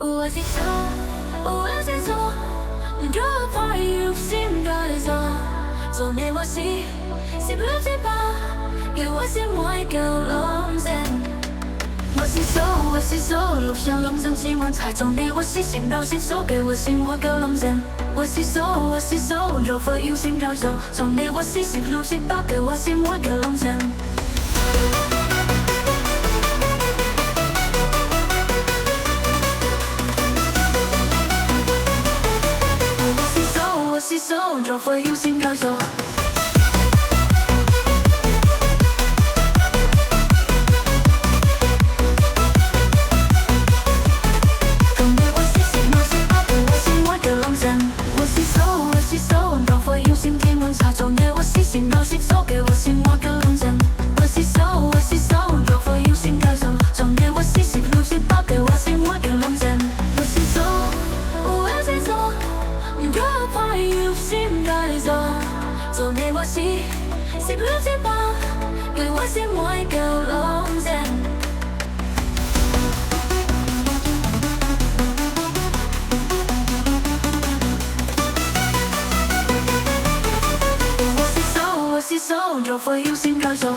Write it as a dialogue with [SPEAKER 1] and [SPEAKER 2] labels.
[SPEAKER 1] 我是手，我是手，若怕有心改造，做你我是不知吧？给我是每个龙人。我是手，路上龙人希望才做你我是心绕心手，给我是每个龙人。我是手，若怕有心改造，做你我是不知吧？给我是每个龙人。若会有心改造，懂得我是心，我是把对我心我的龙人。我是手，若会有心天文查懂得我是心，我是手给我心我的龙人。我是手，若会有心改造，懂得我是心，不是把对我心我的龙人。我是手，我是手，若怕有心改造。做你我是不知吧？给我是每个龙人。我是手，若会有心改造。